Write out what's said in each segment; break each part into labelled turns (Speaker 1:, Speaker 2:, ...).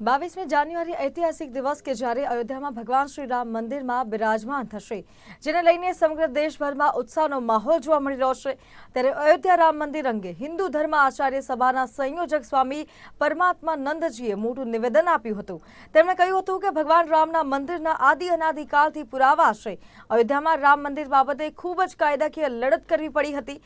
Speaker 1: 22મી જાન્યુઆરી ઐતિહાસિક દિવસ કે જ્યારે અયોધ્યામાં ભગવાન શ્રી રામ મંદિરમાં બિરાજમાન થશે, જેને લઈને સમગ્ર દેશભરમાં ઉત્સાહનો માહોલ જોવા મળી રહ્યો છે। ત્યારે અયોધ્યા રામ મંદિર અંગે હિન્દુ ધર્મ આચાર્ય સભાના સંયોજક સ્વામી પરમાત્માનંદજીએ મોટું નિવેદન આપ્યું હતું। તેમણે કહ્યું હતું કે ભગવાન રામના મંદિરના આદિ અનાદિકાળથી પુરાવા છે। અયોધ્યામાં રામ મંદિર બાબતે ખૂબ જ કાયદાકીય લડત કરવી પડી હતી।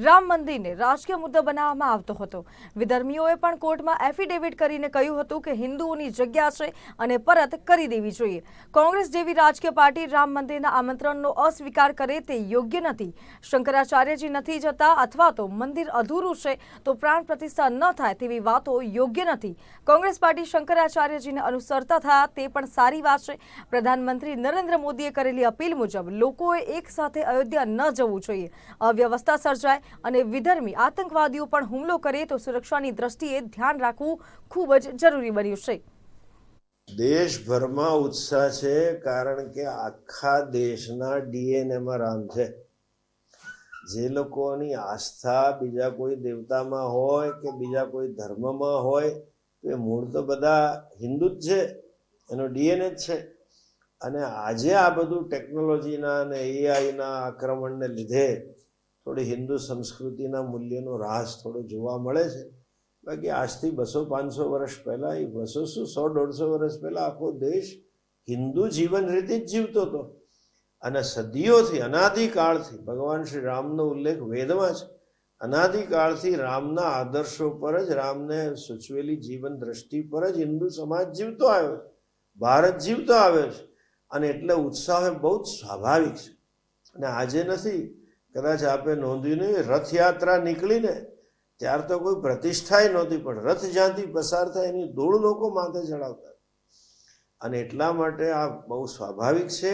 Speaker 1: રામ મંદિરને રાજકીય મુદ્દો બનાવવામાં આવતો હતો। વિધર્મીઓએ પણ કોર્ટમાં એફિડેવિટ કરીને કહ્યું હતું કે હિન્દુઓની જગ્યા છે અને પરત કરી દેવી જોઈએ। કોંગ્રેસ જેવી રાજકીય પાર્ટી રામ મંદિરના આમંત્રણનો અસ્વીકાર કરે તે યોગ્ય નથી। શંકરાચાર્યજી નથી જતા અથવા તો મંદિર અધૂરું છે તો પ્રાણ પ્રતિષ્ઠા ન થાય તેવી વાતો યોગ્ય નથી। કોંગ્રેસ પાર્ટી શંકરાચાર્યજીને અનુસરતા થયા તે પણ સારી વાત છે। પ્રધાનમંત્રી નરેન્દ્ર મોદીએ કરેલી અપીલ મુજબ લોકોએ એક સાથે અયોધ્યા ન જવું જોઈએ। અવ્યવસ્થા સર્જાય અને વિધર્મી આતંકવાદીઓ પણ હુમલો કરે તો સુરક્ષાની દ્રષ્ટિએ ધ્યાન રાખવું ખૂબ જ જરૂરી બન્યું છે।
Speaker 2: દેશભરમાં ઉત્સાહ છે, કારણ કે આખા દેશના ડીએનએમાં રામ છે। જે લોકોની આસ્થા બીજા કોઈ દેવતામાં હોય કે બીજા કોઈ ધર્મમાં હોય તો એ મૂળ તો બધા હિન્દુ જ છે, એનો ડીએનએ જ છે। અને આજે આ બધું ટેકનોલોજીના અને એઆઈના આક્રમણને લીધે થોડી હિન્દુ સંસ્કૃતિના મૂલ્યનો રાસ થોડો જોવા મળે છે। બાકી આજથી 200-500 વર્ષ પહેલાં, એ 200 શું 100-150 વર્ષ પહેલાં આખો દેશ હિન્દુ જીવન રીતે જ જીવતો હતો। અને સદીઓથી અનાદિકાળથી ભગવાન શ્રી રામનો ઉલ્લેખ વેદમાં છે। અનાદિકાળથી રામના આદર્શો પર જ, રામને સૂચવેલી જીવન દ્રષ્ટિ પર જ હિન્દુ સમાજ જીવતો આવ્યો છે, ભારત જીવતો આવ્યો છે। અને એટલે ઉત્સાહ બહુ જ સ્વાભાવિક છે। અને આજે નથી, કદાચ આપે નોંધ્યું નહીં, રથયાત્રા નીકળીને ત્યાર તો કોઈ પ્રતિષ્ઠાય નહોતી, પણ રથ જ્યાંથી પસાર થાય એની ધૂળ લોકો માથે ચડાવતા। અને એટલા માટે આ બહુ સ્વાભાવિક છે।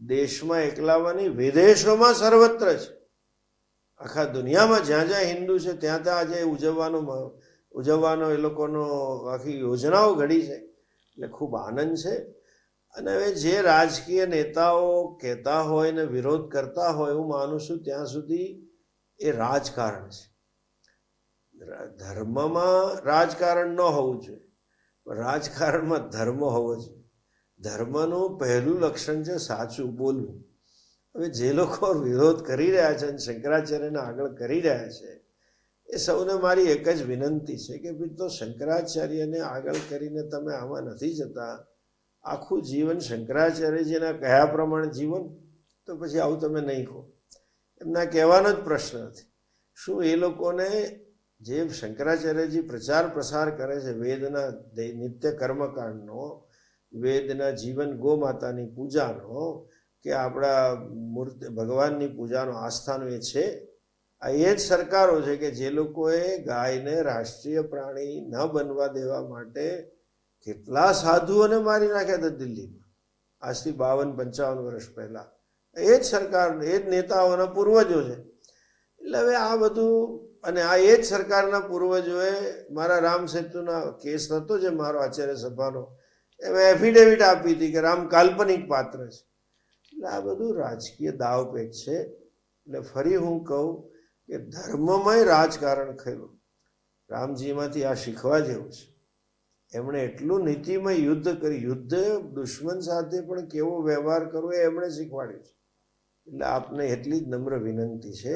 Speaker 2: દેશમાં એકલાવાની, વિદેશોમાં સર્વત્ર છે। આખા દુનિયામાં જ્યાં જ્યાં હિન્દુ છે ત્યાં ત્યાં આજે ઉજવવાનો એ લોકોનો આખી યોજનાઓ ઘડી છે। એટલે ખૂબ આનંદ છે। અને હવે જે રાજકીય નેતાઓ કહેતા હોય ને વિરોધ કરતા હોય, હું માનું છું ત્યાં સુધી એ રાજકારણ છે। ધર્મમાં રાજકારણ ન હોવું જોઈએ, રાજકારણમાં ધર્મ હોવો જોઈએ। ધર્મનું પહેલું લક્ષણ છે સાચું બોલવું। હવે જે લોકો વિરોધ કરી રહ્યા છે અને શંકરાચાર્યને આગળ કરી રહ્યા છે, એ સૌને મારી એક જ વિનંતી છે કે ભાઈ, તો શંકરાચાર્યને આગળ કરીને તમે આમાં નથી જતા, આખું જીવન શંકરાચાર્યજીના કયા પ્રમાણે જીવન, તો પછી આવું તમે નહીં કહો। એમના કહેવાનો જ પ્રશ્ન નથી। શું એ લોકોને જે શંકરાચાર્યજી પ્રચાર પ્રસાર કરે છે વેદના નિત્ય કર્મકાંડનો, વેદના જીવન ગો માતાની પૂજાનો, કે આપણા મૂર્તિ ભગવાનની પૂજાનો, આસ્થાનો, એ છે। આ એ જ સરકારો છે કે જે લોકોએ ગાયને રાષ્ટ્રીય પ્રાણી ન બનવા દેવા માટે કેટલા સાધુઓને મારી નાખ્યા હતા દિલ્હીમાં, આજથી 52-55 વર્ષ પહેલાં। એ જ સરકાર, એ જ નેતાઓના પૂર્વજો છે। એટલે હવે આ બધું, અને આ એ જ સરકારના પૂર્વજોએ મારા રામ સેતુના કેસ હતો જે મારો આચાર્ય સભાનો, એમાં એફિડેવિટ આપી હતી કે રામ કાલ્પનિક પાત્ર છે। એટલે આ બધું રાજકીય દાવપેચ છે। એટલે ફરી હું કહું કે ધર્મમય રાજકારણ ખેલું, રામજીમાંથી આ શીખવા જેવું છે। એમણે એટલું નીતિમય યુદ્ધ કરી, યુદ્ધ દુશ્મન સાથે પણ કેવો વ્યવહાર કરવો એ એમણે શીખવાડ્યું છે। એટલે આપને એટલી જ નમ્ર વિનંતી છે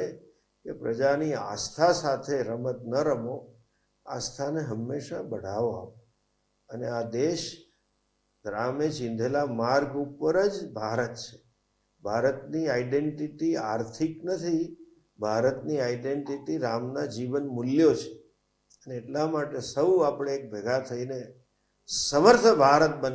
Speaker 2: કે પ્રજાની આસ્થા સાથે રમત ન રમો, આસ્થાને હંમેશા બઢાવો આપો। અને આ દેશ રામે ચીંધેલા માર્ગ ઉપર જ ભારત છે। ભારતની આઈડેન્ટિટી આર્થિક નથી, ભારતની આઈડેન્ટિટી રામના જીવન મૂલ્યો છે। અને એટલા માટે સૌ આપણે એક ભેગા થઈને સમર્થ ભારત બને।